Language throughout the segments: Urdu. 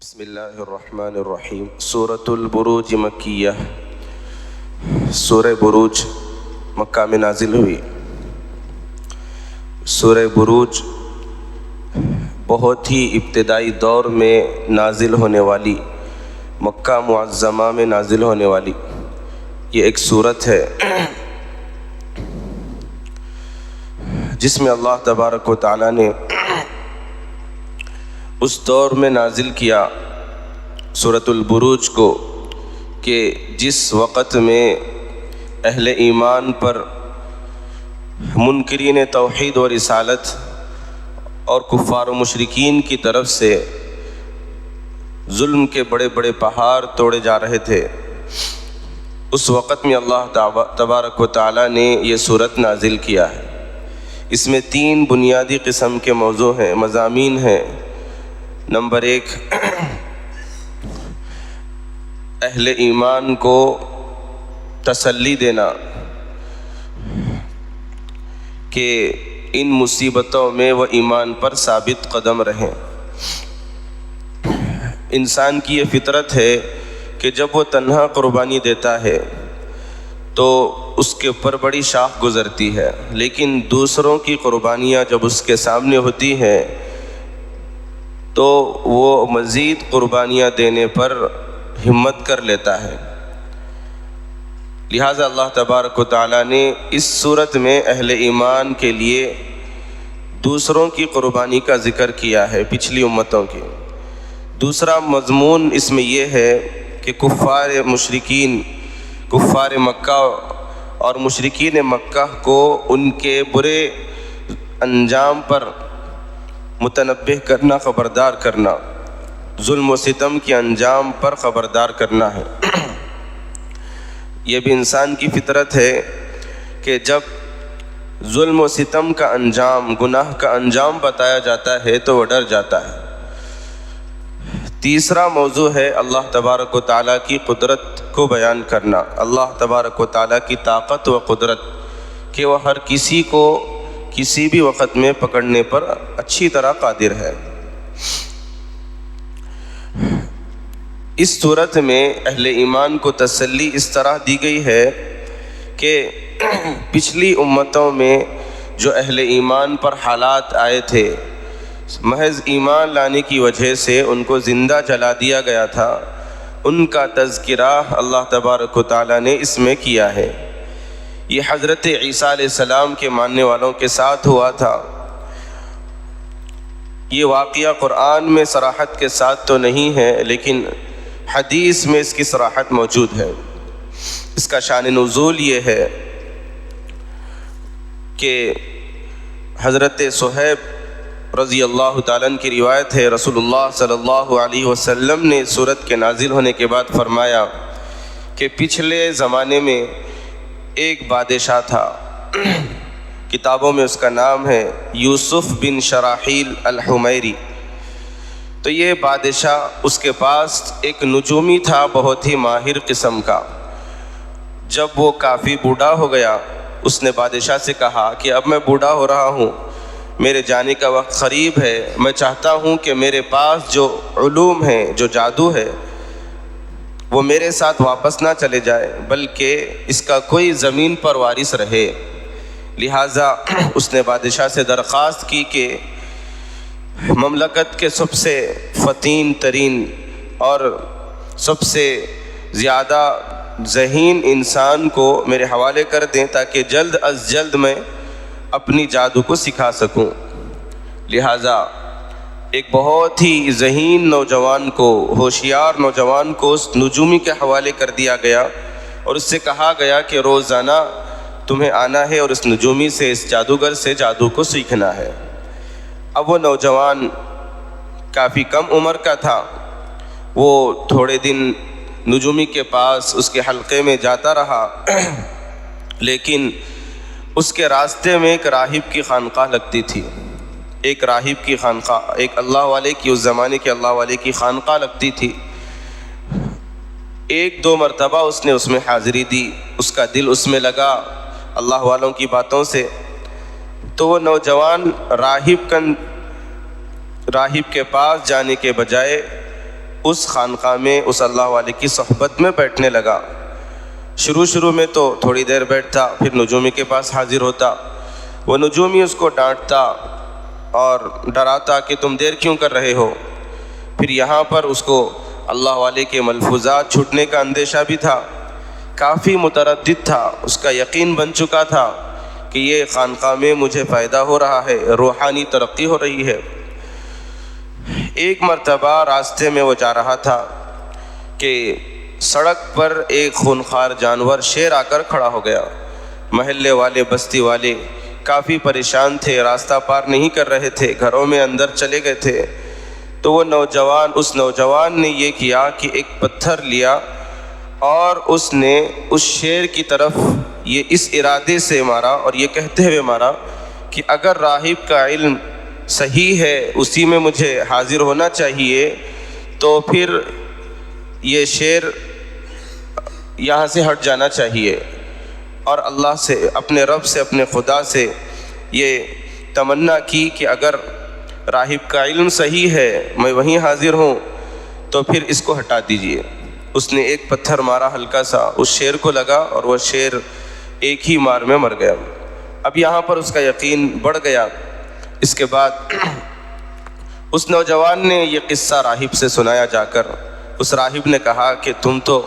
بسم اللہ الرحمن الرحیم۔ سورۃ البروج مکیہ، سورہ بروج مکہ میں نازل ہوئی۔ سورہ بروج بہت ہی ابتدائی دور میں نازل ہونے والی، مکہ معظمہ میں نازل ہونے والی یہ ایک سورت ہے جس میں اللہ تبارک و تعالیٰ نے اس دور میں نازل کیا سورۃ البروج کو کہ جس وقت میں اہل ایمان پر منکرین توحید و رسالت اور کفار و مشرکین کی طرف سے ظلم کے بڑے بڑے پہاڑ توڑے جا رہے تھے، اس وقت میں اللہ تبارک و تعالیٰ نے یہ سورت نازل کیا ہے۔ اس میں 3 بنیادی قسم کے موضوع ہیں، مضامین ہیں۔ نمبر 1، اہل ایمان کو تسلی دینا کہ ان مصیبتوں میں وہ ایمان پر ثابت قدم رہیں۔ انسان کی یہ فطرت ہے کہ جب وہ تنہا قربانی دیتا ہے تو اس کے اوپر بڑی شاخ گزرتی ہے، لیکن دوسروں کی قربانیاں جب اس کے سامنے ہوتی ہیں تو وہ مزید قربانیاں دینے پر ہمت کر لیتا ہے۔ لہٰذا اللہ تبارک و تعالیٰ نے اس صورت میں اہل ایمان کے لیے دوسروں کی قربانی کا ذکر کیا ہے، پچھلی امتوں کی۔ دوسرا مضمون اس میں یہ ہے کہ کفار مکہ اور مشرکین مکہ کو ان کے برے انجام پر متنبہ کرنا، خبردار کرنا، ظلم و ستم کے انجام پر خبردار کرنا ہے۔ یہ بھی انسان کی فطرت ہے کہ جب ظلم و ستم کا انجام، گناہ کا انجام بتایا جاتا ہے تو وہ ڈر جاتا ہے۔ تیسرا موضوع ہے اللہ تبارک و تعالیٰ کی قدرت کو بیان کرنا، اللہ تبارک و تعالیٰ کی طاقت و قدرت کہ وہ ہر کسی کو کسی بھی وقت میں پکڑنے پر اچھی طرح قادر ہے۔ اس صورت میں اہل ایمان کو تسلی اس طرح دی گئی ہے کہ پچھلی امتوں میں جو اہل ایمان پر حالات آئے تھے، محض ایمان لانے کی وجہ سے ان کو زندہ جلا دیا گیا تھا، ان کا تذکرہ اللہ تبارک و تعالیٰ نے اس میں کیا ہے۔ یہ حضرت عیسیٰ علیہ السلام کے ماننے والوں کے ساتھ ہوا تھا۔ یہ واقعہ قرآن میں صراحت کے ساتھ تو نہیں ہے، لیکن حدیث میں اس کی صراحت موجود ہے۔ اس کا شان نزول یہ ہے کہ حضرت صہیب رضی اللہ تعالیٰ عنہ کی روایت ہے، رسول اللہ صلی اللہ علیہ وسلم نے سورت کے نازل ہونے کے بعد فرمایا کہ پچھلے زمانے میں ایک بادشاہ تھا، کتابوں میں اس کا نام ہے یوسف بن شراحیل الحمیری۔ تو یہ بادشاہ، اس کے پاس ایک نجومی تھا بہت ہی ماہر قسم کا۔ جب وہ کافی بوڑھا ہو گیا، اس نے بادشاہ سے کہا کہ اب میں بوڑھا ہو رہا ہوں، میرے جانے کا وقت قریب ہے، میں چاہتا ہوں کہ میرے پاس جو علوم ہیں، جو جادو ہے، وہ میرے ساتھ واپس نہ چلے جائے، بلکہ اس کا کوئی زمین پر وارث رہے۔ لہٰذا اس نے بادشاہ سے درخواست کی کہ مملکت کے سب سے فتین ترین اور سب سے زیادہ ذہین انسان کو میرے حوالے کر دیں تاکہ جلد از جلد میں اپنی جادو کو سکھا سکوں۔ لہٰذا ایک بہت ہی ذہین نوجوان کو، ہوشیار نوجوان کو اس نجومی کے حوالے کر دیا گیا اور اس سے کہا گیا کہ روزانہ تمہیں آنا ہے اور اس نجومی سے، اس جادوگر سے جادو کو سیکھنا ہے۔ اب وہ نوجوان کافی کم عمر کا تھا، وہ تھوڑے دن نجومی کے پاس اس کے حلقے میں جاتا رہا، لیکن اس کے راستے میں ایک راہب کی خانقاہ لگتی تھی، ایک راہب کی خانقاہ، ایک اللہ والے کی، اس زمانے کے اللہ والے کی خانقاہ لگتی تھی۔ 1-2 مرتبہ اس نے اس میں حاضری دی، اس کا دل اس میں لگا اللہ والوں کی باتوں سے۔ تو وہ نوجوان راہب کے پاس جانے کے بجائے اس خانقاہ میں اس اللہ والے کی صحبت میں بیٹھنے لگا۔ شروع میں تو تھوڑی دیر بیٹھتا، پھر نجومی کے پاس حاضر ہوتا، وہ نجومی اس کو ڈانٹتا اور ڈراتا کہ تم دیر کیوں کر رہے ہو۔ پھر یہاں پر اس کو اللہ والے کے ملفوظات چھوٹنے کا اندیشہ بھی تھا، کافی متردد تھا، اس کا یقین بن چکا تھا کہ یہ خانقاہ میں مجھے فائدہ ہو رہا ہے، روحانی ترقی ہو رہی ہے۔ ایک مرتبہ راستے میں وہ جا رہا تھا کہ سڑک پر ایک خونخوار جانور شیر آ کر کھڑا ہو گیا۔ محلے والے، بستی والے کافی پریشان تھے، راستہ پار نہیں کر رہے تھے، گھروں میں اندر چلے گئے تھے۔ تو وہ اس نوجوان نے یہ کیا کہ ایک پتھر لیا اور اس نے اس شیر کی طرف یہ اس ارادے سے مارا اور یہ کہتے ہوئے مارا کہ اگر راہب کا علم صحیح ہے، اسی میں مجھے حاضر ہونا چاہیے، تو پھر یہ شیر یہاں سے ہٹ جانا چاہیے۔ اور اللہ سے، اپنے رب سے، اپنے خدا سے یہ تمنا کی کہ اگر راہب کا علم صحیح ہے، میں وہیں حاضر ہوں، تو پھر اس کو ہٹا دیجئے۔ اس نے ایک پتھر مارا ہلکا سا، اس شیر کو لگا اور وہ شیر ایک ہی مار میں مر گیا۔ اب یہاں پر اس کا یقین بڑھ گیا۔ اس کے بعد اس نوجوان نے یہ قصہ راہب سے سنایا جا کر۔ اس راہب نے کہا کہ تم تو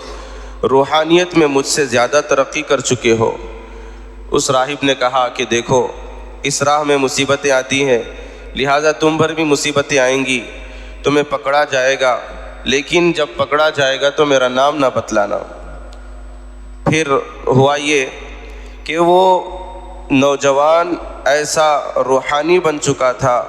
روحانیت میں مجھ سے زیادہ ترقی کر چکے ہو۔ اس راہب نے کہا کہ دیکھو، اس راہ میں مصیبتیں آتی ہیں، لہٰذا تم پر بھی مصیبتیں آئیں گی، تمہیں پکڑا جائے گا، لیکن جب پکڑا جائے گا تو میرا نام نہ بتلانا۔ پھر ہوا یہ کہ وہ نوجوان ایسا روحانی بن چکا تھا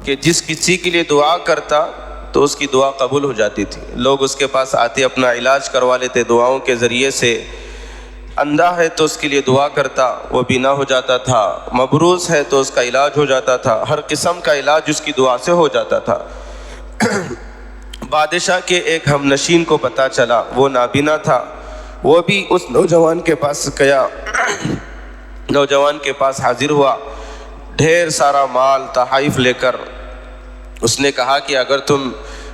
کہ جس کسی کے لیے دعا کرتا تو اس کی دعا قبول ہو جاتی تھی۔ لوگ اس کے پاس آتے، اپنا علاج کروا لیتے دعاؤں کے ذریعے سے۔ اندھا ہے تو اس کے لیے دعا کرتا، وہ بینا ہو جاتا تھا۔ مبروز ہے تو اس کا علاج ہو جاتا تھا، ہر قسم کا علاج اس کی دعا سے ہو جاتا تھا۔ بادشاہ کے ایک ہم نشین کو پتہ چلا، وہ نابینا تھا، وہ بھی اس نوجوان کے پاس گیا، نوجوان کے پاس حاضر ہوا، ڈھیر سارا مال تحائف لے کر۔ اس نے کہا کہ اگر تم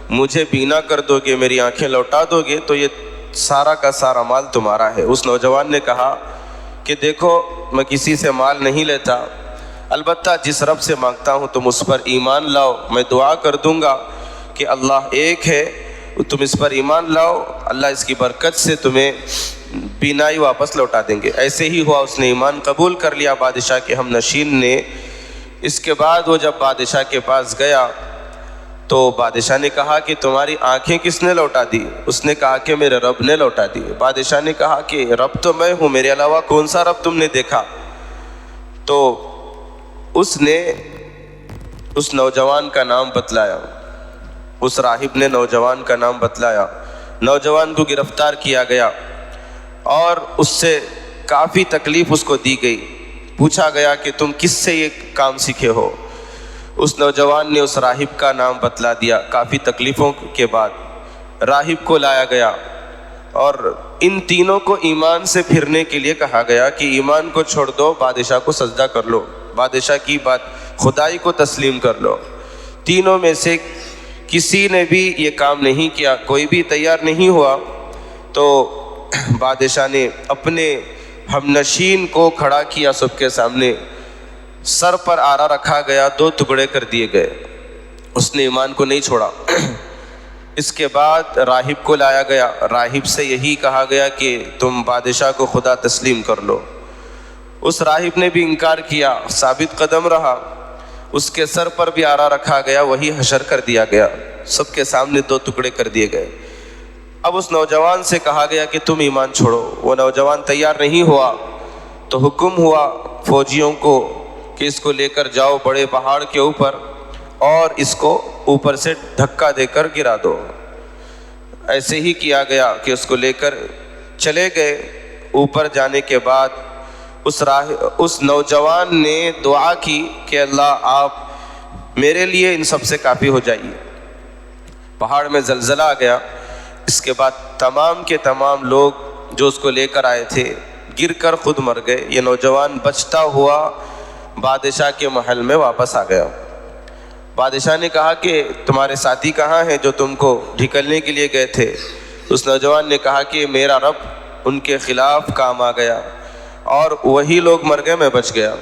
مجھے بینا کر دو گے، میری آنکھیں لوٹا دو گے، تو یہ سارا کا سارا مال تمہارا ہے۔ اس نوجوان نے کہا کہ دیکھو، میں کسی سے مال نہیں لیتا، البتہ جس رب سے مانگتا ہوں تم اس پر ایمان لاؤ، میں دعا کر دوں گا کہ اللہ ایک ہے، تم اس پر ایمان لاؤ، اللہ اس کی برکت سے تمہیں بینائی واپس لوٹا دیں گے۔ ایسے ہی ہوا، اس نے ایمان قبول کر لیا بادشاہ کے ہم نشین نے۔ اس کے بعد وہ جب بادشاہ کے پاس گیا تو بادشاہ نے کہا کہ تمہاری آنکھیں کس نے لوٹا دی؟ اس نے کہا کہ میرے رب نے لوٹا دی۔ بادشاہ نے کہا کہ رب تو میں ہوں، میرے علاوہ کون سا رب تم نے دیکھا؟ تو اس نے اس نوجوان کا نام بتلایا، اس راہب نے نوجوان کا نام بتلایا۔ نوجوان کو گرفتار کیا گیا اور اس سے کافی تکلیف اس کو دی گئی۔ پوچھا گیا کہ تم کس سے یہ کام سیکھے ہو؟ اس نوجوان نے اس راہب کا نام بتلا دیا۔ کافی تکلیفوں کے بعد راہب کو لایا گیا اور ان تینوں کو ایمان سے پھرنے کے لیے کہا گیا کہ ایمان کو چھوڑ دو، بادشاہ کو سجدہ کر لو، بادشاہ کی بات خدائی کو تسلیم کر لو۔ تینوں میں سے کسی نے بھی یہ کام نہیں کیا، کوئی بھی تیار نہیں ہوا۔ تو بادشاہ نے اپنے ہم نشین کو کھڑا کیا سب کے سامنے، سر پر آرا رکھا گیا، 2 ٹکڑے کر دیے گئے۔ اس نے ایمان کو نہیں چھوڑا۔ اس کے بعد راہب کو لایا گیا، راہب سے یہی کہا گیا کہ تم بادشاہ کو خدا تسلیم کر لو۔ اس راہب نے بھی انکار کیا، ثابت قدم رہا، اس کے سر پر بھی آرا رکھا گیا، وہی حشر کر دیا گیا، سب کے سامنے 2 ٹکڑے کر دیے گئے۔ اب اس نوجوان سے کہا گیا کہ تم ایمان چھوڑو۔ وہ نوجوان تیار نہیں ہوا تو حکم ہوا فوجیوں کو کہ اس کو لے کر جاؤ بڑے پہاڑ کے اوپر اور اس کو اوپر سے دھکا دے کر گرا دو۔ ایسے ہی کیا گیا کہ اس کو لے کر چلے گئے۔ اوپر جانے کے بعد اس نوجوان نے دعا کی کہ اللہ آپ میرے لیے ان سب سے کافی ہو جائیے۔ پہاڑ میں زلزلہ آ گیا۔ اس کے بعد تمام کے تمام لوگ جو اس کو لے کر آئے تھے گر کر خود مر گئے۔ یہ نوجوان بچتا ہوا بادشاہ کے محل میں واپس آ گیا۔ بادشاہ نے کہا کہ تمہارے ساتھی کہاں ہیں جو تم کو ڈھکلنے کے لیے گئے تھے؟ اس نوجوان نے کہا کہ میرا رب ان کے خلاف کام آ گیا اور وہی لوگ مر گئے، میں بچ گیا۔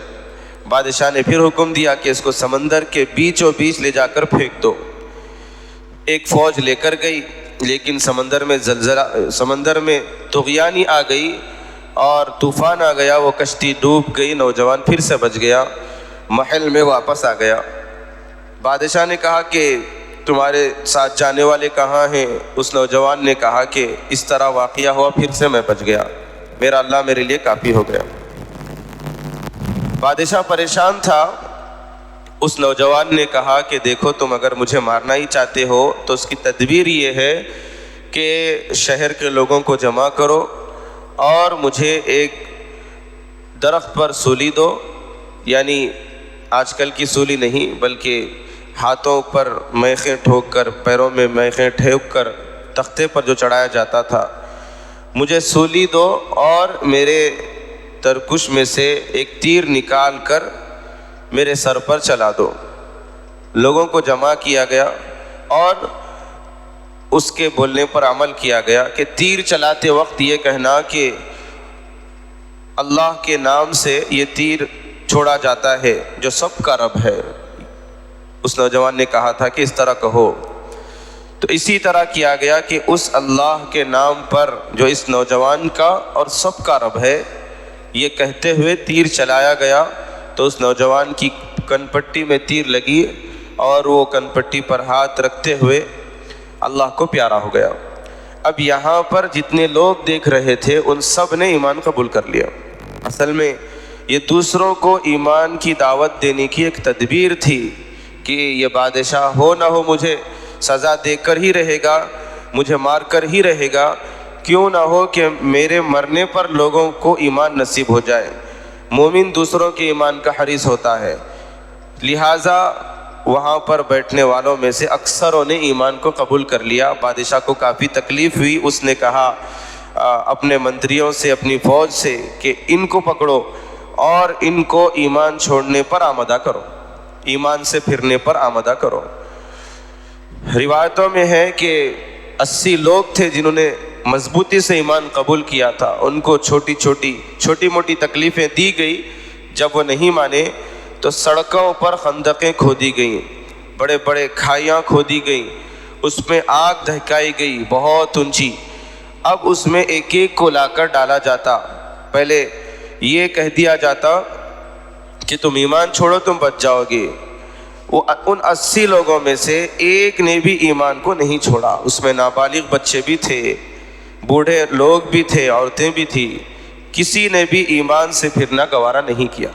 بادشاہ نے پھر حکم دیا کہ اس کو سمندر کے بیچوں بیچ لے جا کر پھینک دو۔ ایک فوج لے کر گئی، لیکن سمندر میں طغیانی آ گئی اور طوفان آ گیا، وہ کشتی ڈوب گئی، نوجوان پھر سے بچ گیا، محل میں واپس آ گیا۔ بادشاہ نے کہا کہ تمہارے ساتھ جانے والے کہاں ہیں؟ اس نوجوان نے کہا کہ اس طرح واقعہ ہوا، پھر سے میں بچ گیا، میرا اللہ میرے لیے کافی ہو گیا۔ بادشاہ پریشان تھا۔ اس نوجوان نے کہا کہ دیکھو، تم اگر مجھے مارنا ہی چاہتے ہو تو اس کی تدبیر یہ ہے کہ شہر کے لوگوں کو جمع کرو اور مجھے ایک درخت پر سولی دو، یعنی آج کل کی سولی نہیں بلکہ ہاتھوں پر میخیں ٹھوک کر، پیروں میں میخیں ٹھوک کر تختے پر جو چڑھایا جاتا تھا، مجھے سولی دو اور میرے ترکش میں سے ایک تیر نکال کر میرے سر پر چلا دو۔ لوگوں کو جمع کیا گیا اور اس کے بولنے پر عمل کیا گیا کہ تیر چلاتے وقت یہ کہنا کہ اللہ کے نام سے یہ تیر چھوڑا جاتا ہے جو سب کا رب ہے۔ اس نوجوان نے کہا تھا کہ اس طرح کہو، تو اسی طرح کیا گیا کہ اس اللہ کے نام پر جو اس نوجوان کا اور سب کا رب ہے، یہ کہتے ہوئے تیر چلایا گیا، تو اس نوجوان کی کن پٹی میں تیر لگی اور وہ کن پٹی پر ہاتھ رکھتے ہوئے اللہ کو پیارا ہو گیا۔ اب یہاں پر جتنے لوگ دیکھ رہے تھے ان سب نے ایمان قبول کر لیا۔ اصل میں یہ دوسروں کو ایمان کی دعوت دینے کی ایک تدبیر تھی کہ یہ بادشاہ ہو نہ ہو مجھے سزا دے کر ہی رہے گا، مجھے مار کر ہی رہے گا، کیوں نہ ہو کہ میرے مرنے پر لوگوں کو ایمان نصیب ہو جائے۔ مومن دوسروں کے ایمان کا حریص ہوتا ہے، لہٰذا وہاں پر بیٹھنے والوں میں سے اکثروں نے ایمان کو قبول کر لیا۔ بادشاہ کو کافی تکلیف ہوئی، اس نے کہا اپنے منتریوں سے، اپنی فوج سے کہ ان کو پکڑو اور ان کو ایمان چھوڑنے پر آمادہ کرو، ایمان سے پھرنے پر آمادہ کرو۔ روایتوں میں ہے کہ 80 لوگ تھے جنہوں نے مضبوطی سے ایمان قبول کیا تھا، ان کو چھوٹی موٹی تکلیفیں دی گئی۔ جب وہ نہیں مانے تو سڑکوں پر خندقیں کھودی گئیں، بڑے بڑے کھائیاں کھودی گئیں، اس میں آگ دہکائی گئی بہت اونچی۔ اب اس میں ایک ایک کو لا کر ڈالا جاتا، پہلے یہ کہہ دیا جاتا کہ تم ایمان چھوڑو تم بچ جاؤ گے۔ وہ ان 80 لوگوں میں سے ایک نے بھی ایمان کو نہیں چھوڑا، اس میں نابالغ بچے بھی تھے، بوڑھے لوگ بھی تھے، عورتیں بھی تھیں، کسی نے بھی ایمان سے پھرنا گوارا نہیں کیا۔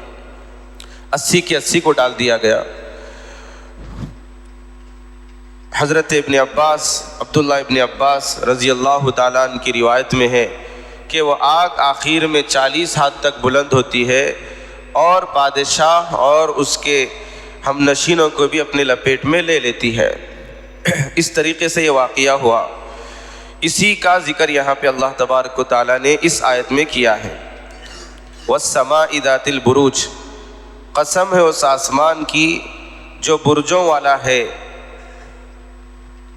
80 کے 80 کو ڈال دیا گیا۔ حضرت ابن عباس، عبداللہ ابن عباس رضی اللہ تعالیٰ عنہ کی روایت میں ہے کہ وہ آگ آخر میں 40 ہاتھ تک بلند ہوتی ہے اور بادشاہ اور اس کے ہم نشینوں کو بھی اپنے لپیٹ میں لے لیتی ہے۔ اس طریقے سے یہ واقعہ ہوا۔ اسی کا ذکر یہاں پہ اللہ تبارک و تعالیٰ نے اس آیت میں کیا ہے۔ وَالسَّمَاءِ ذَاتِ الْبُرُوجِ، قسم ہے اس آسمان کی جو برجوں والا ہے۔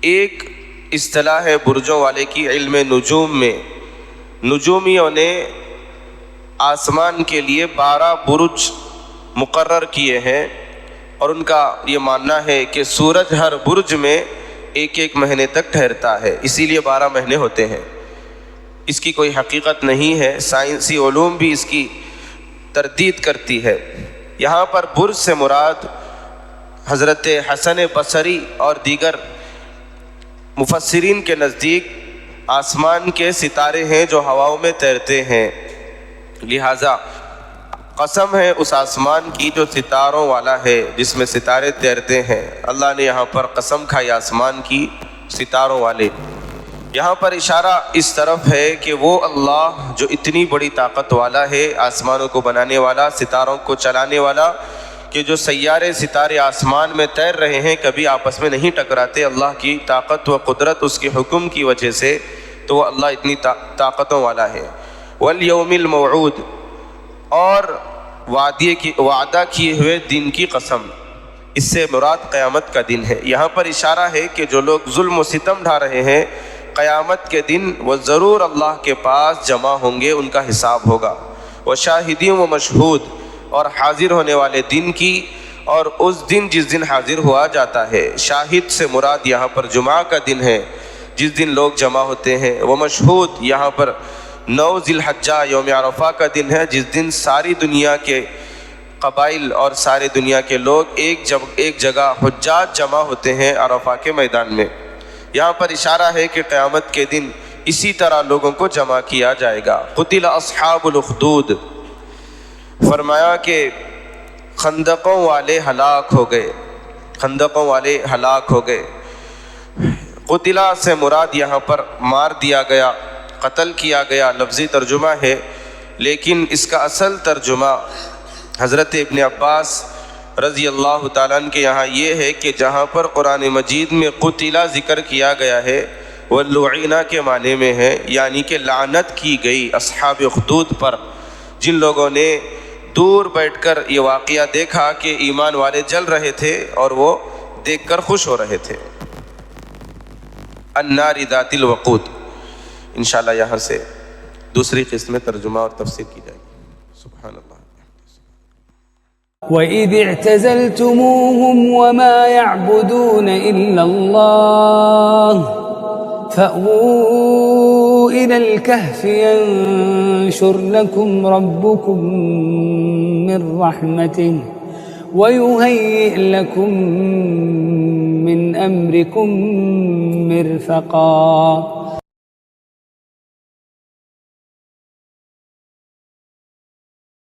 ایک اصطلاح ہے برجوں والے کی علم نجوم میں، نجومیوں نے آسمان کے لیے 12 برج مقرر کیے ہیں اور ان کا یہ ماننا ہے کہ سورج ہر برج میں ایک ایک مہینے تک ٹھہرتا ہے، اسی لیے 12 مہینے ہوتے ہیں۔ اس کی کوئی حقیقت نہیں ہے، سائنسی علوم بھی اس کی تردید کرتی ہے۔ یہاں پر برج سے مراد حضرت حسن بصری اور دیگر مفسرین کے نزدیک آسمان کے ستارے ہیں جو ہواؤں میں تیرتے ہیں، لہٰذا قسم ہے اس آسمان کی جو ستاروں والا ہے، جس میں ستارے تیرتے ہیں۔ اللہ نے یہاں پر قسم کھائی آسمان کی، ستاروں والے۔ یہاں پر اشارہ اس طرف ہے کہ وہ اللہ جو اتنی بڑی طاقت والا ہے، آسمانوں کو بنانے والا، ستاروں کو چلانے والا، کہ جو سیارے ستارے آسمان میں تیر رہے ہیں کبھی آپس میں نہیں ٹکراتے، اللہ کی طاقت و قدرت، اس کے حکم کی وجہ سے، تو وہ اللہ اتنی طاقتوں والا ہے۔ والیوم الموعود، اور وعدہ کیے ہوئے دن کی قسم۔ اس سے مراد قیامت کا دن ہے۔ یہاں پر اشارہ ہے کہ جو لوگ ظلم و ستم ڈھا رہے ہیں، قیامت کے دن وہ ضرور اللہ کے پاس جمع ہوں گے، ان کا حساب ہوگا۔ وہ شاہدین و مشہود، اور حاضر ہونے والے دن کی، اور اس دن جس دن حاضر ہوا جاتا ہے۔ شاہد سے مراد یہاں پر جمعہ کا دن ہے جس دن لوگ جمع ہوتے ہیں۔ وہ مشہود یہاں پر 9 ذی الحجہ یوم عرفہ کا دن ہے جس دن ساری دنیا کے قبائل اور سارے دنیا کے لوگ ایک جگہ حجاج جمع ہوتے ہیں عرفہ کے میدان میں۔ یہاں پر اشارہ ہے کہ قیامت کے دن اسی طرح لوگوں کو جمع کیا جائے گا۔ قتل اصحاب الاخدود، فرمایا کہ خندقوں والے ہلاک ہو گئے، خندقوں والے ہلاک ہو گئے۔ قتلہ سے مراد یہاں پر مار دیا گیا، قتل کیا گیا، لفظی ترجمہ ہے، لیکن اس کا اصل ترجمہ حضرت ابن عباس رضی اللہ تعالیٰ عنہ کے یہاں یہ ہے کہ جہاں پر قرآن مجید میں قتلہ ذکر کیا گیا ہے وہ لعنہ کے معنی میں ہے، یعنی کہ لعنت کی گئی اصحاب اخدود پر، جن لوگوں نے دور بیٹھ کر یہ واقعہ دیکھا کہ ایمان والے جل رہے تھے اور وہ دیکھ کر خوش ہو رہے تھے۔ النار ذات الوقود، انشاءاللہ یہاں سے دوسری قسم میں ترجمہ اور تفسیر کی جائے گی۔ سبحان اللہ۔ وَإِذِ اعْتَزَلْتُمُوهُمْ وَمَا يَعْبُدُونَ إِلَّا اللَّهَ فَأْوُوا إِلَى الْكَهْفِ يَنشُرْ لَكُمْ رَبُّكُمْ مِنْ رَحْمَتِهِ وَيُهَيِّئْ لَكُمْ مِنْ أَمْرِكُمْ مِرْفَقًا۔